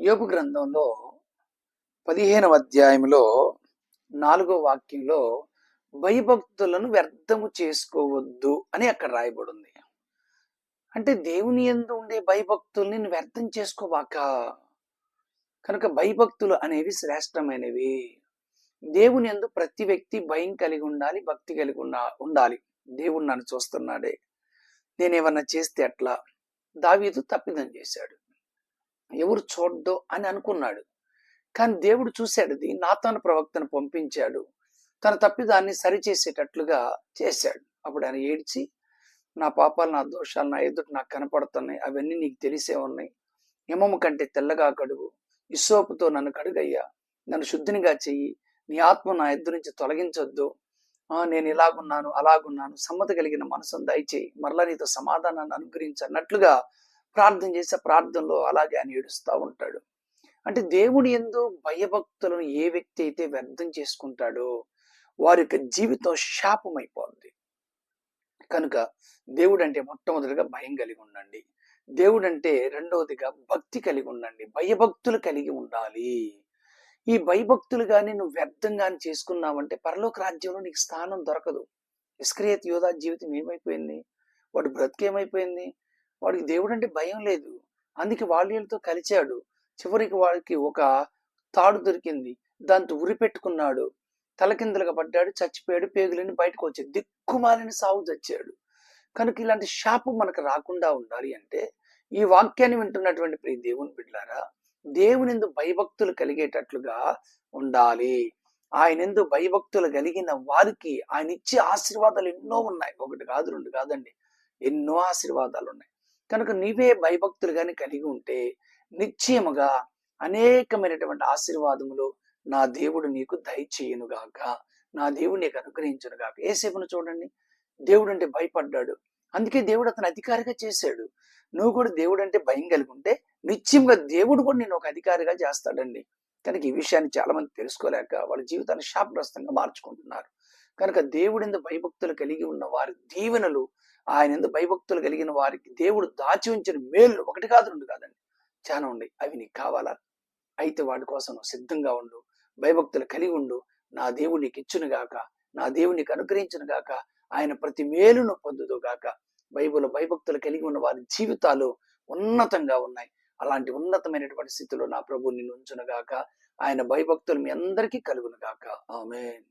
యోబు గ్రంథంలో 15వ అధ్యాయంలో 4వ వాక్యంలో భయభక్తులను వ్యర్థము చేసుకోవద్దు అని అక్కడ రాయబడి ఉంది. అంటే దేవుని యందు ఉండే భయభక్తుల్ని నువ్వు వ్యర్థం చేసుకోవాక. కనుక భయభక్తులు అనేవి శ్రేష్టమైనవి. దేవుని యందు ప్రతి వ్యక్తి భయం కలిగి ఉండాలి, భక్తి కలిగి ఉండాలి. దేవుడు నన్ను చూస్తున్నాడే, నేనేమన్నా చేస్తే అట్లా. దావీదు తప్పిదం చేశాడు, ఎవరు చూడ్డో అని అనుకున్నాడు. కానీ దేవుడు చూశాడు, నాతాను ప్రవక్తను పంపించాడు, తన తప్పిదాన్ని సరిచేసేటట్లుగా చేశాడు. అప్పుడు ఆయన ఏడ్చి, నా పాపాలు, నా దోషాలు నా ఎదుట నాకు కనపడుతున్నాయి, అవన్నీ నీకు తెలిసే ఉన్నాయి. హిమము కంటే తెల్లగా కడుగు, ఇస్సోపుతో నన్ను కడుగయ్యా, నన్ను శుద్ధినిగా చెయ్యి, నీ ఆత్మ నా ఎదురు నుంచి తొలగించొద్దు. నేను ఇలాగున్నాను అలాగున్నాను, సమ్మతి కలిగిన మనసును దయచేయి, మరలా నీతో సమాధానాన్ని అనుగ్రహించన్నట్లుగా ప్రార్థన చేసే ప్రార్థనలో అలాగే ఆయన ఏడుస్తూ ఉంటాడు. అంటే దేవుని యందు భయభక్తులను ఏ వ్యక్తి అయితే వ్యర్థం చేసుకుంటాడో వారి యొక్క జీవితం శాపమైపోద్ది. కనుక దేవుడు అంటే మొట్టమొదటిగా భయం కలిగి ఉండండి, దేవుడు అంటే రెండవదిగా భక్తి కలిగి ఉండండి, భయభక్తులు కలిగి ఉండాలి. ఈ భయభక్తులు కానీ నువ్వు వ్యర్థం కానీ చేసుకున్నావంటే పరలోక రాజ్యంలో నీకు స్థానం దొరకదు. ఇస్కరియోతు యూదా జీవితం ఏమైపోయింది? వాడు బ్రతికేమైపోయింది? వాడికి దేవుడు అంటే భయం లేదు, అందుకే వాళ్ళతో కలిచాడు. చివరికి వాడికి ఒక తాడు దొరికింది, దాంతో ఉరి పెట్టుకున్నాడు, తలకిందులుగా పడ్డాడు, చచ్చిపోయాడు, పేగులని బయటకు వచ్చి దిక్కుమాలిన సాగు చచ్చాడు. కనుక ఇలాంటి శాపం మనకు రాకుండా ఉండాలి అంటే ఈ వాక్యాన్ని వింటున్నటువంటి ప్రియ దేవుని బిడ్డలారా, దేవుని యందు భయభక్తులు కలిగేటట్లుగా ఉండాలి. ఆయన యందు భయభక్తులు కలిగిన వారికి ఆయన ఇచ్చే ఆశీర్వాదాలు ఎన్నో ఉన్నాయి. ఒకటి కాదు, రెండు కాదండి, ఎన్నో ఆశీర్వాదాలు ఉన్నాయి. కనుక నీవే భయభక్తులు కానీ కలిగి ఉంటే నిశ్చయముగా అనేకమైనటువంటి ఆశీర్వాదములు నా దేవుడు నీకు దయచేయునుగాక, నా దేవుడు నీకు అనుగ్రహించునుగాక. యేసేపును చూడండి, దేవుడు అంటే భయపడ్డాడు, అందుకే దేవుడు అతను అధికారిగా చేశాడు. నువ్వు కూడా దేవుడు అంటే భయం కలిగి ఉంటే నిశ్చయంగా దేవుడు కూడా నేను ఒక అధికారిగా చేస్తాడండి. కనుక ఈ విషయాన్ని చాలా మంది తెలుసుకోలేక వాళ్ళ జీవితాన్ని శాపగ్రస్తంగా మార్చుకుంటున్నారు. కనుక దేవుడి యందు భయభక్తులు కలిగి ఉన్న వారి దీవెనలు, ఆయన యందు భయభక్తులు కలిగిన వారికి దేవుడు దాచి ఉంచిన మేలు ఒకటి కాదు, రెండు కాదండి, చాలా ఉన్నాయి. అవి నీకు కావాలా? అయితే వాటి కోసం నువ్వు సిద్ధంగా ఉండు, భయభక్తులు కలిగి ఉండు. నా దేవుడు నీకు ఇచ్చును గాక, నా దేవుడు నీకు అనుగ్రహించును గాక, ఆయన ప్రతి మేలును పొందుదు గాక. బైబిల్ భయభక్తులు కలిగి ఉన్న వారి జీవితాలు ఉన్నతంగా ఉన్నాయి. అలాంటి ఉన్నతమైనటువంటి స్థితిలో నా ప్రభు నిన్ను ఉంచును గాక. ఆయన భయభక్తులు మీ అందరికీ కలుగును గాక. ఆమేన్.